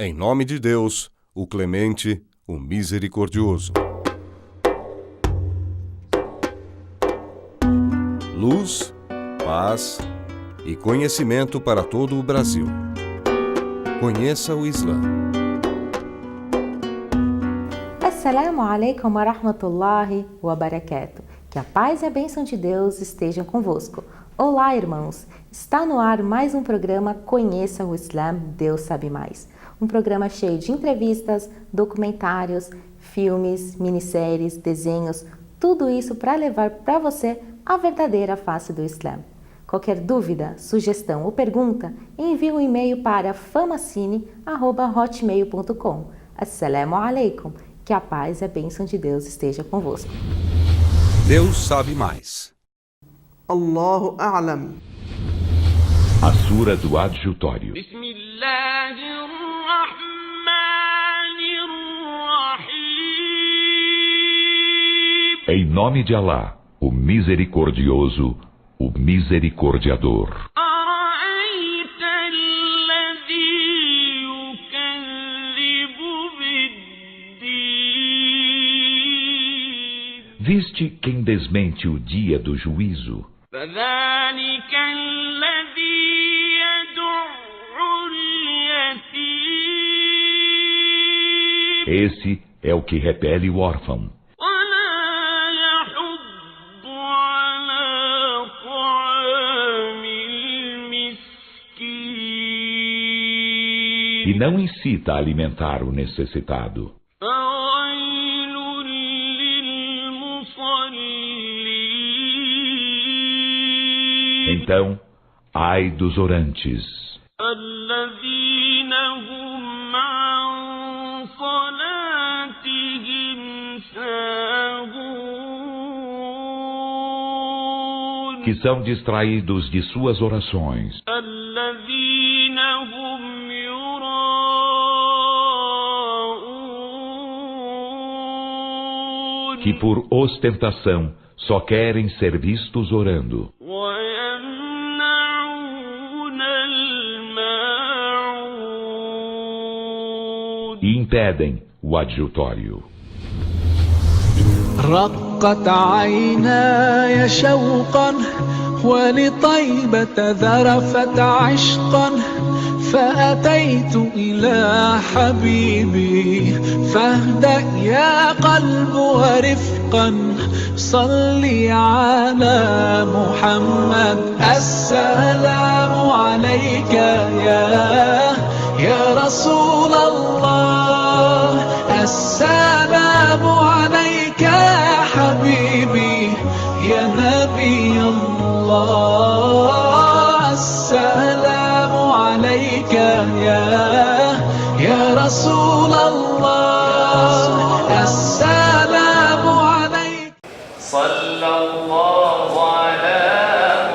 Em nome de Deus, o Clemente, o Misericordioso. Luz, paz e conhecimento para todo o Brasil. Conheça o Islã. Assalamu alaikum wa rahmatullahi wa barakatuh. Que a paz e a bênção de Deus estejam convosco. Olá, irmãos! Está no ar mais um programa Conheça o Islã, Deus Sabe Mais. Um programa cheio de entrevistas, documentários, filmes, minisséries, desenhos, tudo isso para levar para você a verdadeira face do Islã. Qualquer dúvida, sugestão ou pergunta, envie um e-mail para famacine@hotmail.com. Assalamu alaikum. Que a paz e a bênção de Deus esteja convosco. Deus sabe mais. Allahu A'lam. A Sura do Adjutório. Em nome de Alá, o Misericordioso, o Misericordiador. Viste quem desmente o dia do juízo? Esse é o que repele o órfão. E não incita a alimentar o necessitado. Então, ai dos orantes, que são distraídos de suas orações, que por ostentação só querem ser vistos orando, e impedem o adjutório. رقت عيناي شوقا ولطيبة ذرفت عشقا فأتيت إلى حبيبي فاهدأ يا قلب ورفقا صلي على محمد السلام عليك يا رسول الله السلام عليك يا حبيبي يا نبي الله السلام عليك يا رسول الله السلام عليك صلى الله على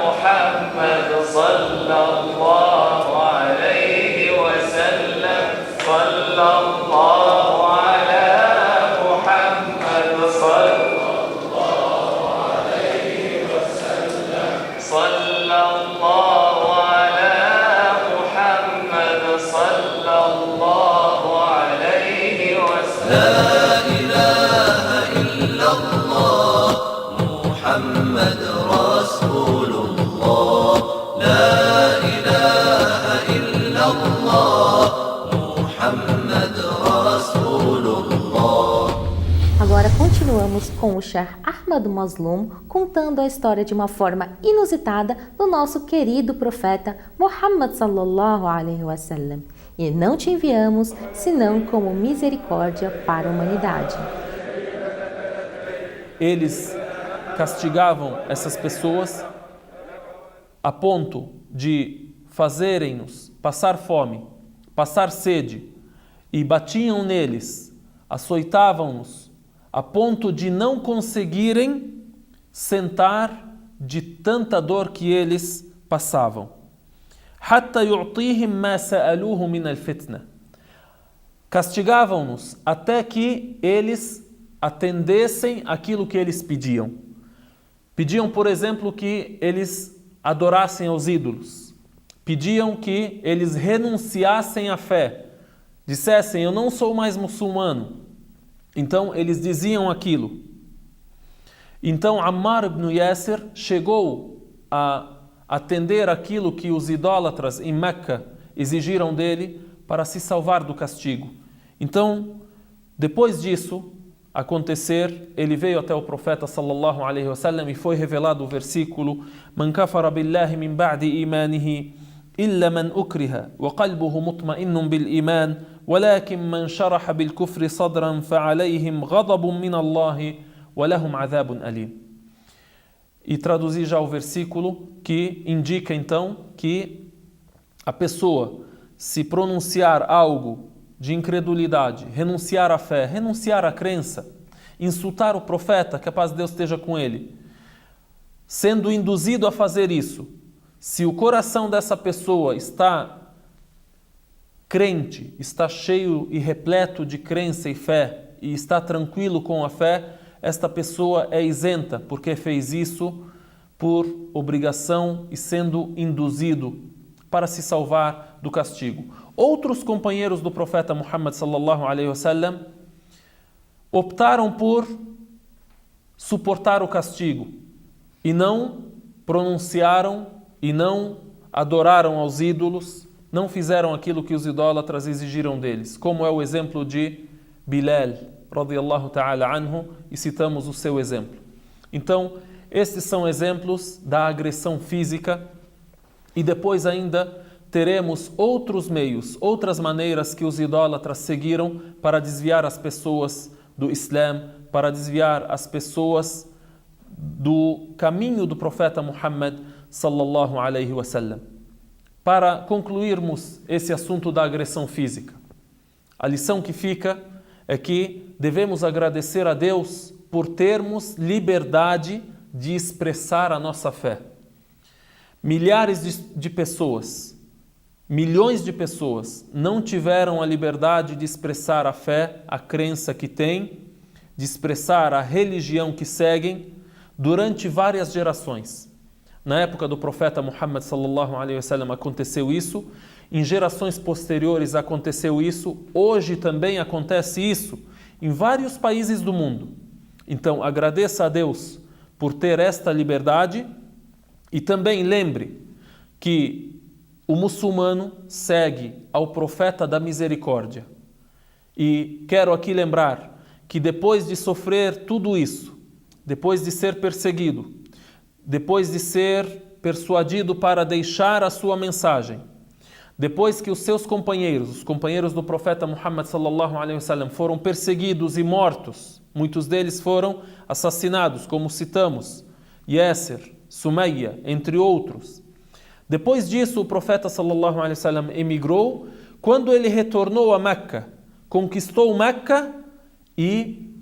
محمد صلى الله عليه وسلم صلى الله على محمد صلى الله عليه وسلم صلى الله على محمد صلى الله عليه وسلم لا إله إلا الله محمد رسول الله لا إله إلا الله محمد رسول الله. Agora continuamos com o Sheikh Ahmad Mazloum contando a história de uma forma inusitada do nosso querido profeta Muhammad sallallahu alaihi wasallam. E não te enviamos senão como misericórdia para a humanidade. Eles castigavam essas pessoas a ponto de fazerem-nos passar fome, passar sede, e batiam neles, açoitavam-nos, a ponto de não conseguirem sentar de tanta dor que eles passavam. حتى يعطيهم ما سألوه من الفتنة. Castigavam-nos até que eles atendessem aquilo que eles pediam. Pediam, por exemplo, que eles adorassem aos ídolos. Pediam que eles renunciassem à fé dissessem, eu não sou mais muçulmano. Então eles diziam aquilo. Então Ammar ibn Yasir chegou a atender aquilo que os idólatras em Meca exigiram dele para se salvar do castigo. Então, depois disso acontecer, ele veio até o profeta sallallahu alaihi wasallam e foi revelado o versículo: Man kafara billahi min ba'di imanihi illa man ukriha wa qalbuhu mutma'innun bil iman walakin man sharaha bil kufri sadran fa'alayhim ghadabun min Allah wa lahum 'adhabun alim. E traduzi já o versículo que indica então que a pessoa, se pronunciar algo de incredulidade, renunciar à fé, renunciar à crença, insultar o profeta, que a paz de Deus esteja com ele, sendo induzido a fazer isso, se o coração dessa pessoa está crente, está cheio e repleto de crença e fé, e está tranquilo com a fé, esta pessoa é isenta, porque fez isso por obrigação e sendo induzido para se salvar do castigo. Outros companheiros do profeta Muhammad sallallahu alaihi wasallam optaram por suportar o castigo e não pronunciaram e não adoraram aos ídolos, não fizeram aquilo que os idólatras exigiram deles, como é o exemplo de Bilal radiyallahu ta'ala anhu, e citamos o seu exemplo. Então, estes são exemplos da agressão física, e depois ainda teremos outros meios, outras maneiras que os idólatras seguiram para desviar as pessoas do Islã, para desviar as pessoas do caminho do profeta Muhammad sallallahu alaihi wasallam. Para concluirmos esse assunto da agressão física, a lição que fica é que devemos agradecer a Deus por termos liberdade de expressar a nossa fé. Milhares de pessoas, milhões de pessoas não tiveram a liberdade de expressar a fé, a crença que têm, de expressar a religião que seguem durante várias gerações. Na época do profeta Muhammad sallallahu alaihi wasallam aconteceu isso, em gerações posteriores aconteceu isso, hoje também acontece isso em vários países do mundo. Então agradeça a Deus por ter esta liberdade e também lembre que o muçulmano segue ao profeta da misericórdia. E quero aqui lembrar que depois de sofrer tudo isso, depois de ser perseguido, depois de ser persuadido para deixar a sua mensagem, depois que os seus companheiros, os companheiros do profeta Muhammad sallallahu alaihi wasallam, foram perseguidos e mortos, muitos deles foram assassinados, como citamos, Yasir, Sumayya, entre outros. Depois disso, o profeta sallallahu alaihi wasallam emigrou. Quando ele retornou a Meca, conquistou Meca e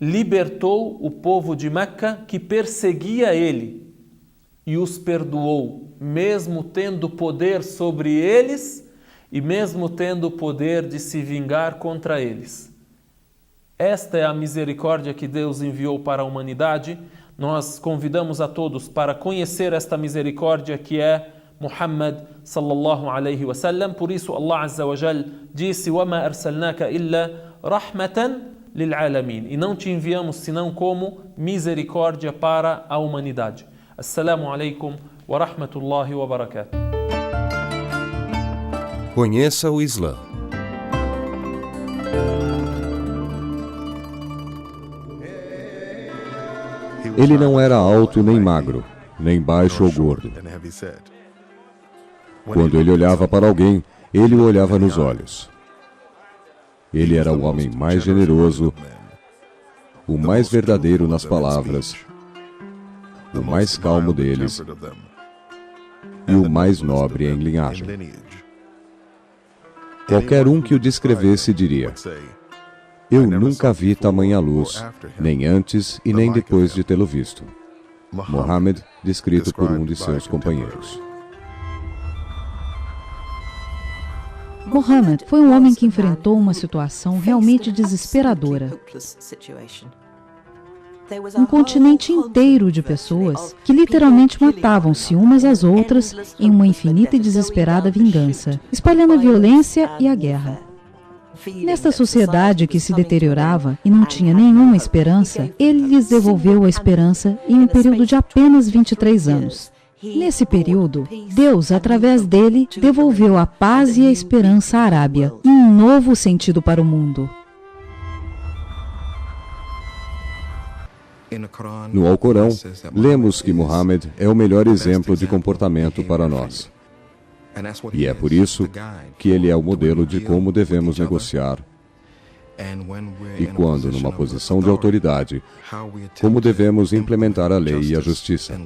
libertou o povo de Meca que perseguia ele e os perdoou, mesmo tendo poder sobre eles e mesmo tendo poder de se vingar contra eles. Esta é a misericórdia que Deus enviou para a humanidade. Nós convidamos a todos para conhecer esta misericórdia que é Muhammad sallallahu alaihi wasallam. Por isso Allah Azza wa Jal disse: وَمَا أَرْسَلْنَاكَ إِلَّا رَحْمَةً لِلْعَالَمِينَ. E não te enviamos senão como misericórdia para a humanidade. Assalamu alaikum wa rahmatullahi wa barakatuh. Conheça o Islã. Ele não era alto nem magro, nem baixo ou gordo. Quando ele olhava para alguém, ele o olhava nos olhos. Ele era o homem mais generoso, o mais verdadeiro nas palavras, o mais calmo deles e o mais nobre em linhagem. Qualquer um que o descrevesse diria: eu nunca vi tamanha luz, nem antes e nem depois de tê-lo visto. Muhammad, descrito por um de seus companheiros. Muhammad foi um homem que enfrentou uma situação realmente desesperadora. Um continente inteiro de pessoas que literalmente matavam-se umas às outras em uma infinita e desesperada vingança, espalhando a violência e a guerra. Nesta sociedade que se deteriorava e não tinha nenhuma esperança, ele lhes devolveu a esperança em um período de apenas 23 anos. Nesse período, Deus, através dele, devolveu a paz e a esperança à Arábia e um novo sentido para o mundo. No Alcorão, lemos que Muhammad é o melhor exemplo de comportamento para nós. E é por isso que ele é o modelo de como devemos negociar. E quando numa posição de autoridade, como devemos implementar a lei e a justiça.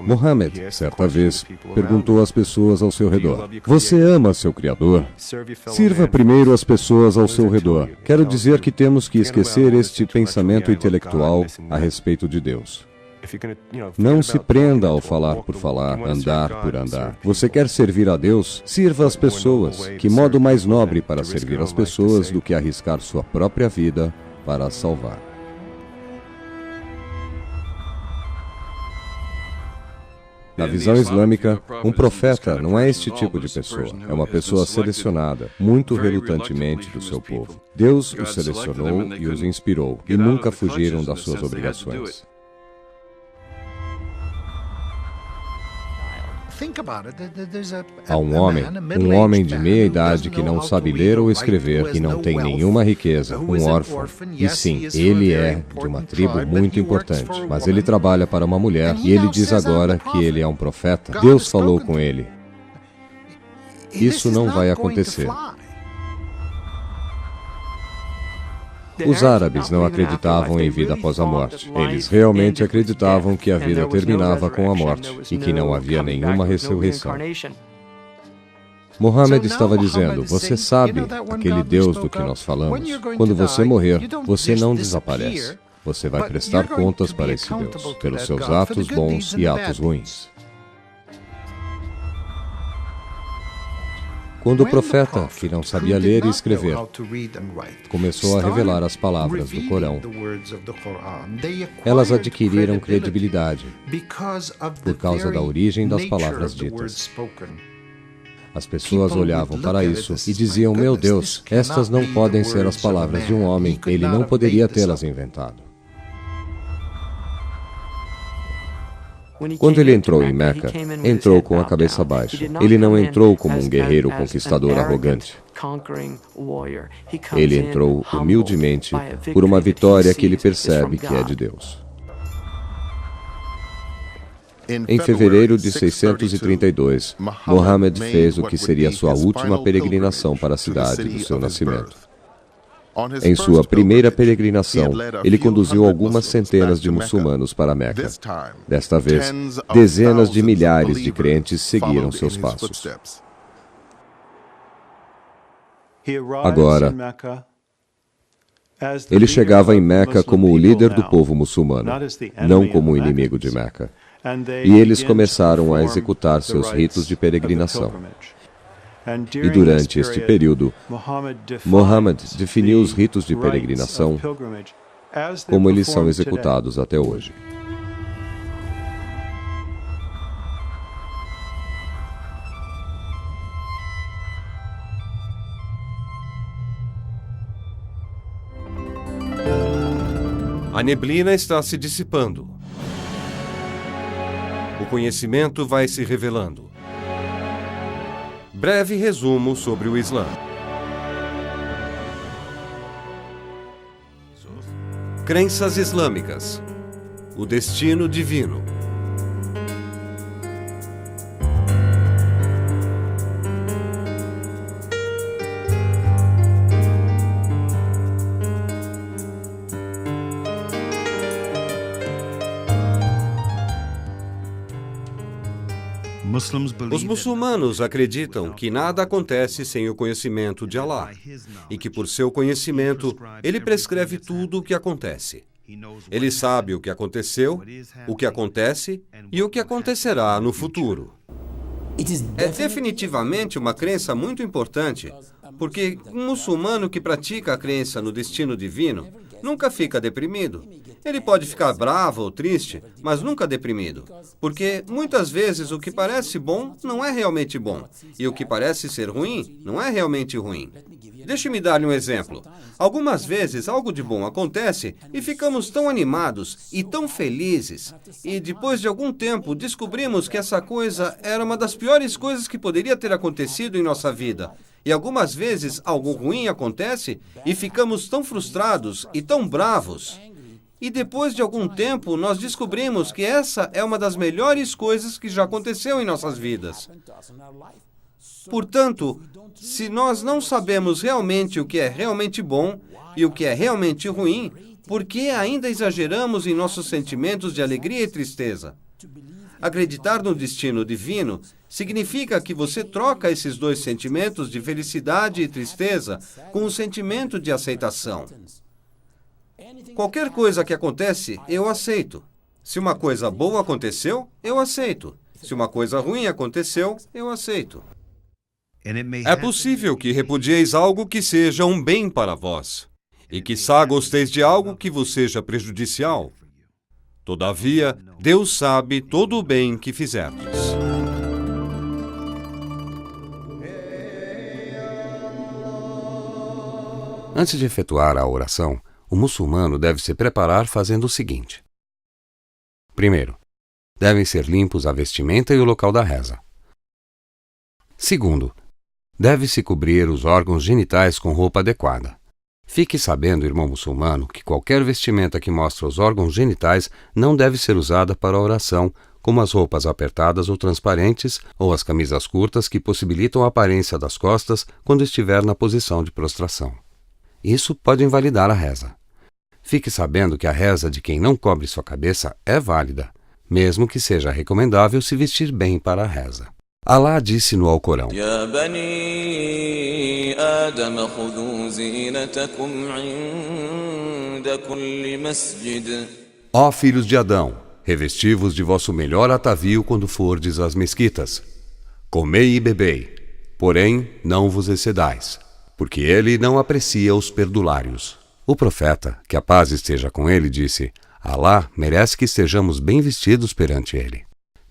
Muhammad, certa vez, perguntou às pessoas ao seu redor: você ama seu Criador? Sirva primeiro as pessoas ao seu redor. Quero dizer que temos que esquecer este pensamento intelectual a respeito de Deus. Não se prenda ao falar por falar, andar por andar. Você quer servir a Deus? Sirva as pessoas. Que modo mais nobre para servir as pessoas do que arriscar sua própria vida para as salvar? Na visão islâmica, um profeta não é este tipo de pessoa. É uma pessoa selecionada, muito relutantemente do seu povo. Deus os selecionou e os inspirou, e nunca fugiram das suas obrigações. Há um homem de meia idade que não sabe ler ou escrever, que não tem nenhuma riqueza, um órfão. E sim, ele é de uma tribo muito importante, mas ele trabalha para uma mulher e ele diz agora que ele é um profeta. Deus falou com ele. Isso não vai acontecer. Os árabes não acreditavam em vida após a morte. Eles realmente acreditavam que a vida terminava com a morte e que não havia nenhuma ressurreição. Muhammad estava dizendo: você sabe, aquele Deus do que nós falamos, quando você morrer, você não desaparece. Você vai prestar contas para esse Deus, pelos seus atos bons e atos ruins. Quando o profeta, que não sabia ler e escrever, começou a revelar as palavras do Corão, elas adquiriram credibilidade por causa da origem das palavras ditas. As pessoas olhavam para isso e diziam: meu Deus, estas não podem ser as palavras de um homem, ele não poderia tê-las inventado. Quando ele entrou em Meca, entrou com a cabeça baixa. Ele não entrou como um guerreiro conquistador arrogante. Ele entrou humildemente por uma vitória que ele percebe que é de Deus. Em fevereiro de 632, Muhammad fez o que seria sua última peregrinação para a cidade do seu nascimento. Em sua primeira peregrinação, ele conduziu algumas centenas de muçulmanos para Meca. Desta vez, dezenas de milhares de crentes seguiram seus passos. Agora, ele chegava em Meca como o líder do povo muçulmano, não como o inimigo de Meca. E eles começaram a executar seus ritos de peregrinação. E durante este período, Muhammad definiu os ritos de peregrinação como eles são executados até hoje. A neblina está se dissipando. O conhecimento vai se revelando. Breve resumo sobre o Islã. Crenças islâmicas. O destino divino. Os muçulmanos acreditam que nada acontece sem o conhecimento de Alá e que, por seu conhecimento, ele prescreve tudo o que acontece. Ele sabe o que aconteceu, o que acontece e o que acontecerá no futuro. É definitivamente uma crença muito importante, porque um muçulmano que pratica a crença no destino divino nunca fica deprimido. Ele pode ficar bravo ou triste, mas nunca deprimido. Porque muitas vezes o que parece bom não é realmente bom. E o que parece ser ruim não é realmente ruim. Deixe-me dar-lhe um exemplo. Algumas vezes algo de bom acontece e ficamos tão animados e tão felizes. E depois de algum tempo descobrimos que essa coisa era uma das piores coisas que poderia ter acontecido em nossa vida. E algumas vezes algo ruim acontece e ficamos tão frustrados e tão bravos. E depois de algum tempo, nós descobrimos que essa é uma das melhores coisas que já aconteceu em nossas vidas. Portanto, se nós não sabemos realmente o que é realmente bom e o que é realmente ruim, por que ainda exageramos em nossos sentimentos de alegria e tristeza? Acreditar no destino divino significa que você troca esses dois sentimentos de felicidade e tristeza com o sentimento de aceitação. Qualquer coisa que acontece, eu aceito. Se uma coisa boa aconteceu, eu aceito. Se uma coisa ruim aconteceu, eu aceito. É possível que repudieis algo que seja um bem para vós, e quiçá gosteis de algo que vos seja prejudicial. Todavia, Deus sabe todo o bem que fizerdes. Antes de efetuar a oração, o muçulmano deve se preparar fazendo o seguinte. Primeiro, devem ser limpos a vestimenta e o local da reza. Segundo, deve-se cobrir os órgãos genitais com roupa adequada. Fique sabendo, irmão muçulmano, que qualquer vestimenta que mostre os órgãos genitais não deve ser usada para a oração, como as roupas apertadas ou transparentes ou as camisas curtas que possibilitam a aparência das costas quando estiver na posição de prostração. Isso pode invalidar a reza. Fique sabendo que a reza de quem não cobre sua cabeça é válida, mesmo que seja recomendável se vestir bem para a reza. Alá disse no Alcorão: Ya bani Adam khudhu zinatakum 'inda kulli masjid. Ó filhos de Adão, revesti-vos de vosso melhor atavio quando fordes às mesquitas. Comei e bebei, porém não vos excedais, porque ele não aprecia os perdulários. O profeta, que a paz esteja com ele, disse: Alá merece que estejamos bem vestidos perante ele.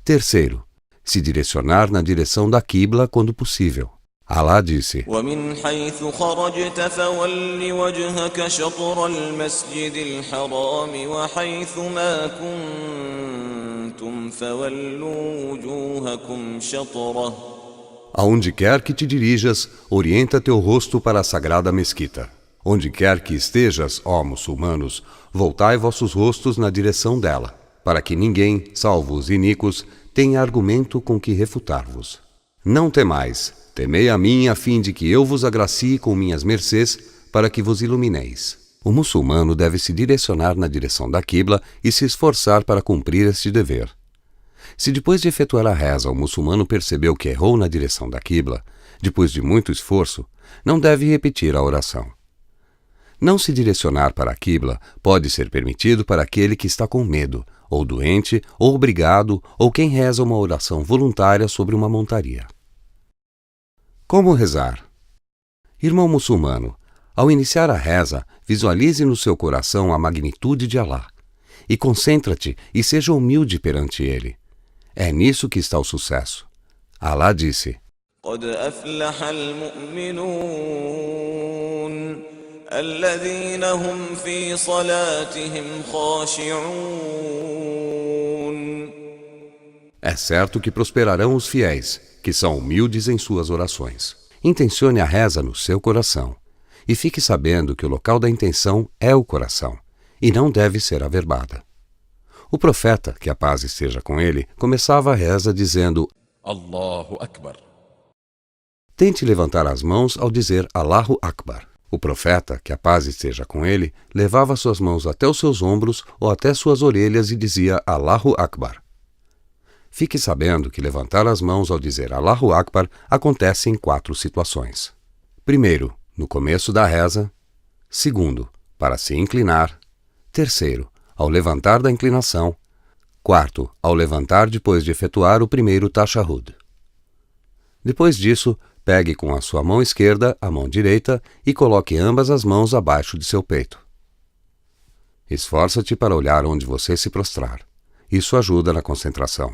Terceiro, se direcionar na direção da quibla quando possível. Alá disse: وَمِنْ حَيْثُ خَرَجْتَ فَوَلِّ وَجْهَكَ شَطْرَ الْمَسْجِدِ الْحَرَامِ وَحَيْثُ مَا كُنْتُمْ فَوَلُّوا وُجُوهَكُمْ شَطْرَهُ. Aonde quer que te dirijas, orienta teu rosto para a sagrada mesquita. Onde quer que estejas, ó muçulmanos, voltai vossos rostos na direção dela, para que ninguém, salvo os iníquos, tenha argumento com que refutar-vos. Não temais, temei a mim a fim de que eu vos agracie com minhas mercês, para que vos ilumineis. O muçulmano deve se direcionar na direção da quibla e se esforçar para cumprir este dever. Se depois de efetuar a reza o muçulmano percebeu que errou na direção da quibla, depois de muito esforço, não deve repetir a oração. Não se direcionar para a quibla pode ser permitido para aquele que está com medo, ou doente, ou obrigado, ou quem reza uma oração voluntária sobre uma montaria. Como rezar? Irmão muçulmano, ao iniciar a reza, visualize no seu coração a magnitude de Alá, e concentra-te e seja humilde perante ele. É nisso que está o sucesso. Alá disse: قَدْ أَفْلَحَ الْمُؤْمِنُونَ الَّذِينَ هُمْ فِي صَلَاتِهِمْ خَاشِعُونَ. É certo que prosperarão os fiéis, que são humildes em suas orações. Intencione a reza no seu coração, e fique sabendo que o local da intenção é o coração, e não deve ser averbada. O profeta, que a paz esteja com ele, começava a reza dizendo: Allahu Akbar. Tente levantar as mãos ao dizer Allahu Akbar. O profeta, que a paz esteja com ele, levava suas mãos até os seus ombros ou até suas orelhas e dizia Allahu Akbar. Fique sabendo que levantar as mãos ao dizer Allahu Akbar acontece em 4 situações. Primeiro, no começo da reza. Segundo, para se inclinar. Terceiro, ao levantar da inclinação. Quarto, ao levantar depois de efetuar o primeiro tashahhud. Depois disso, pegue com a sua mão esquerda a mão direita e coloque ambas as mãos abaixo de seu peito. Esforça-te para olhar onde você se prostrar. Isso ajuda na concentração.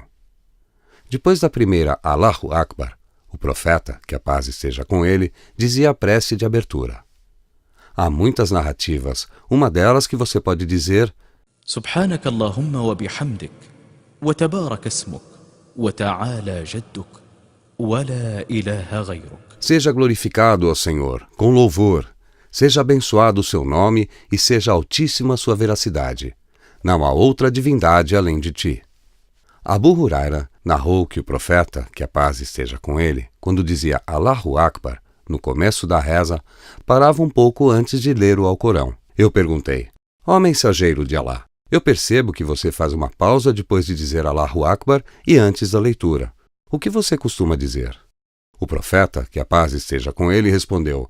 Depois da primeira Allahu Akbar, o profeta, que a paz esteja com ele, dizia a prece de abertura. Há muitas narrativas, uma delas que você pode dizer: Subhanaka Allahumma wa bihamdik, wa tabarak ismuk, wa ta'ala jadduk, wa la ilaha ghayruk. Seja glorificado, ó Senhor, com louvor. Seja abençoado o seu nome e seja altíssima sua veracidade. Não há outra divindade além de ti. Abu Huraira narrou que o profeta, que a paz esteja com ele, quando dizia Allahu Akbar, no começo da reza, parava um pouco antes de ler o Alcorão. Eu perguntei: ó mensageiro de Alá, eu percebo que você faz uma pausa depois de dizer Allahu Akbar e antes da leitura. O que você costuma dizer? O profeta, que a paz esteja com ele, respondeu: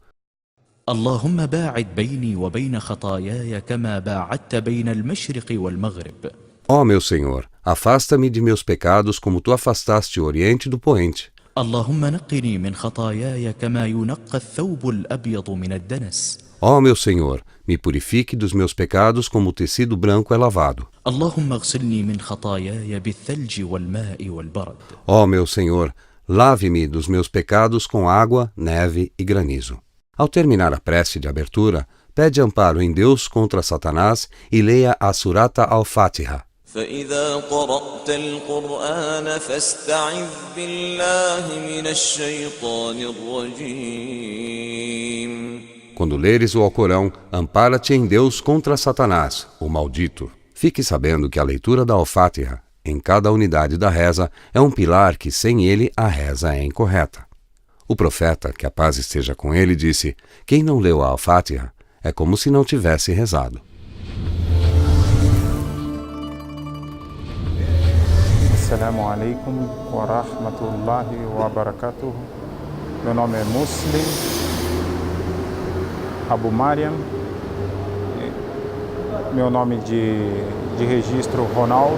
Allahumma ba'id bayni wa bayna khatayaya kama ba'adta bayna al-mashriqi wal-maghrib. Ó meu Senhor, afasta-me de meus pecados como tu afastaste o Oriente do Poente. Allahumma naqqini min khatayaya kama yunaqqa ath-thawbu al-abyadu min ad-danas. Ó meu Senhor, me purifique dos meus pecados como o tecido branco é lavado. Allahumma ighsilni min khatayaya bith-thalji wal-ma'i wal-barad. Ó meu Senhor, lave-me dos meus pecados com água, neve e granizo. Ao terminar a prece de abertura, pede amparo em Deus contra Satanás e leia a Surata Al-Fatiha. فإذا قرأت القرآن فاستعذ بالله من الشيطان الرجيم. Quando leres o Alcorão, ampara-te em Deus contra Satanás, o maldito. Fique sabendo que a leitura da Al-Fatiha, em cada unidade da reza, é um pilar que sem ele a reza é incorreta. O profeta, que a paz esteja com ele, disse: quem não leu a Al-Fatiha é como se não tivesse rezado. Assalamu alaikum wa rahmatullahi wa barakatuh. Meu nome é Muslim Abu Mariam. Meu nome de registro Ronaldo.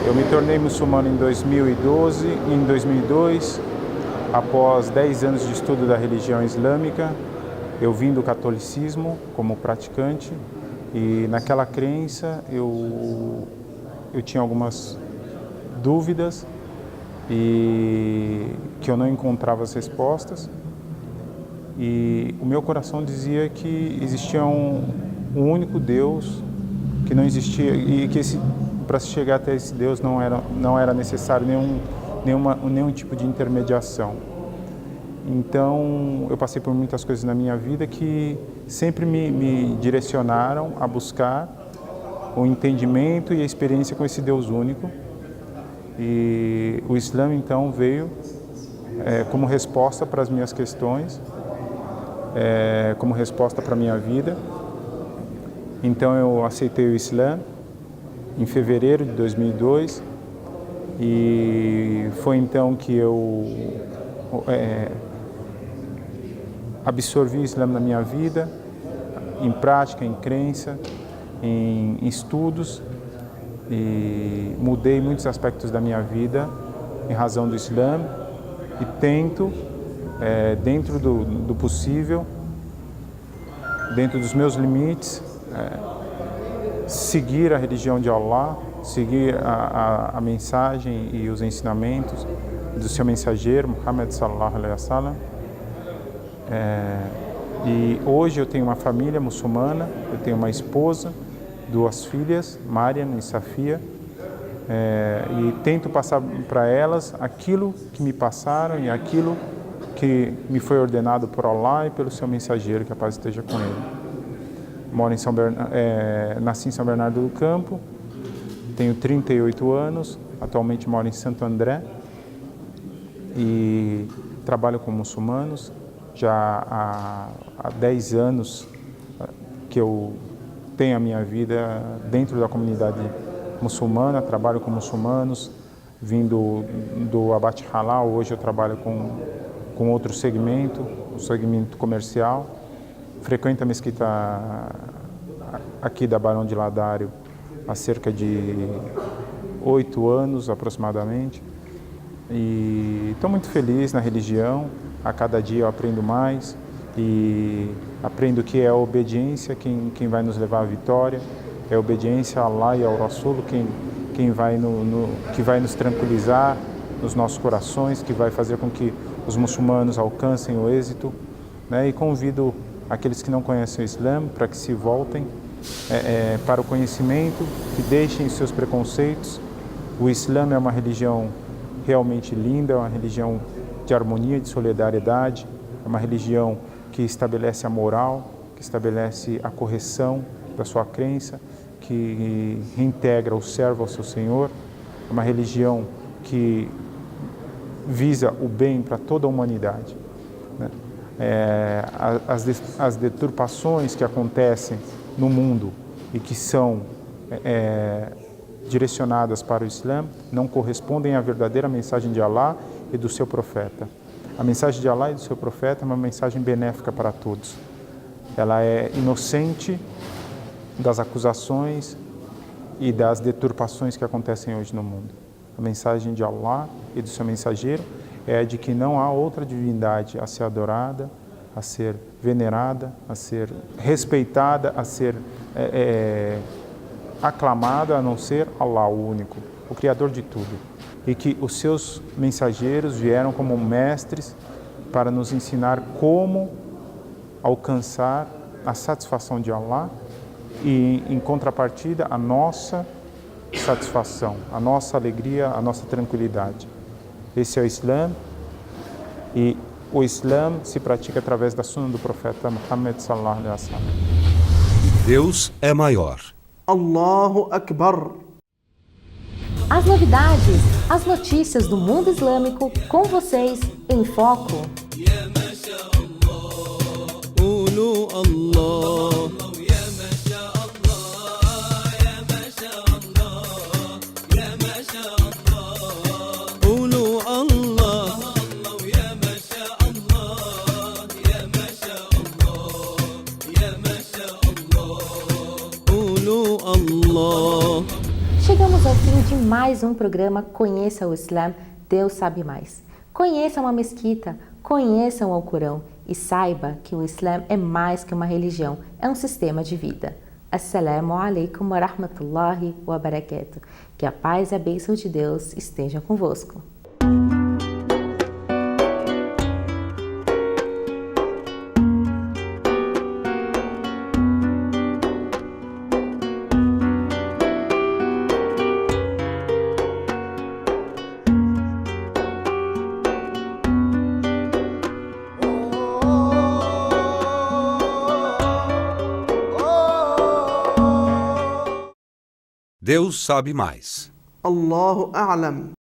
Eu me tornei muçulmano em 2012. Em 2002, após 10 anos de estudo da religião islâmica, eu vim do catolicismo como praticante e naquela crença eu tinha algumas dúvidas e que eu não encontrava as respostas, e o meu coração dizia que existia um único Deus, que não existia, e que para se chegar até esse Deus não era necessário nenhum tipo de intermediação. Então eu passei por muitas coisas na minha vida que sempre me direcionaram a buscar o entendimento e a experiência com esse Deus único. E o Islã então veio como resposta para as minhas questões, como resposta para a minha vida. Então eu aceitei o Islã em fevereiro de 2002 e foi então que eu absorvi o Islã na minha vida, em prática, em crença, em estudos, e mudei muitos aspectos da minha vida em razão do Islã e tento, dentro do possível, dentro dos meus limites, seguir a religião de Allah, seguir a mensagem e os ensinamentos do seu mensageiro, Muhammad sallallahu alaihi wasallam. E hoje eu tenho uma família muçulmana, eu tenho uma esposa, 2 filhas, Mariam e Safia, e tento passar para elas aquilo que me passaram e aquilo que me foi ordenado por Allah e pelo seu mensageiro, que a paz esteja com ele. Nasci em São Bernardo do Campo, tenho 38 anos, atualmente moro em Santo André e trabalho com muçulmanos. Já há 10 anos que eu tenho a minha vida dentro da comunidade muçulmana, trabalho com muçulmanos, vindo do Abate Halal. Hoje eu trabalho com outro segmento, o segmento comercial. Frequento a mesquita aqui da Barão de Ladário há cerca de 8 anos aproximadamente. E estou muito feliz na religião, a cada dia eu aprendo mais e aprendo que é a obediência quem vai nos levar à vitória, É a obediência a Allah e ao Rasul que vai nos tranquilizar nos nossos corações, que vai fazer com que os muçulmanos alcancem o êxito, né? E convido aqueles que não conhecem o Islã para que se voltem para o conhecimento, que deixem seus preconceitos. O Islã é uma religião realmente linda, é uma religião de harmonia, de solidariedade, é uma religião que estabelece a moral, que estabelece a correção da sua crença, que reintegra o servo ao seu Senhor, é uma religião que visa o bem para toda a humanidade, né? As deturpações que acontecem no mundo e que são direcionadas para o Islã não correspondem à verdadeira mensagem de Allah e do seu profeta. A mensagem de Allah e do seu profeta é uma mensagem benéfica para todos. Ela é inocente das acusações e das deturpações que acontecem hoje no mundo. A mensagem de Allah e do seu mensageiro é de que não há outra divindade a ser adorada, a ser venerada, a ser respeitada, a ser aclamada, a não ser Allah, o único, o Criador de tudo. E que os seus mensageiros vieram como mestres para nos ensinar como alcançar a satisfação de Allah e, em contrapartida, a nossa satisfação, a nossa alegria, a nossa tranquilidade. Esse é o Islã, e o Islã se pratica através da sunna do profeta Muhammad sallallahu alaihi wasallam. Deus é maior. Allahu Akbar. As novidades, as notícias do mundo islâmico com vocês em Foco. Chegamos ao fim de mais um programa Conheça o Islã, Deus Sabe Mais. Conheça uma mesquita, conheçam o Alcorão e saiba que o Islã é mais que uma religião, é um sistema de vida. Assalamu alaikum wa rahmatullahi wa barakatuh. Que a paz e a bênção de Deus estejam convosco. Deus sabe mais. Allahu A'lam.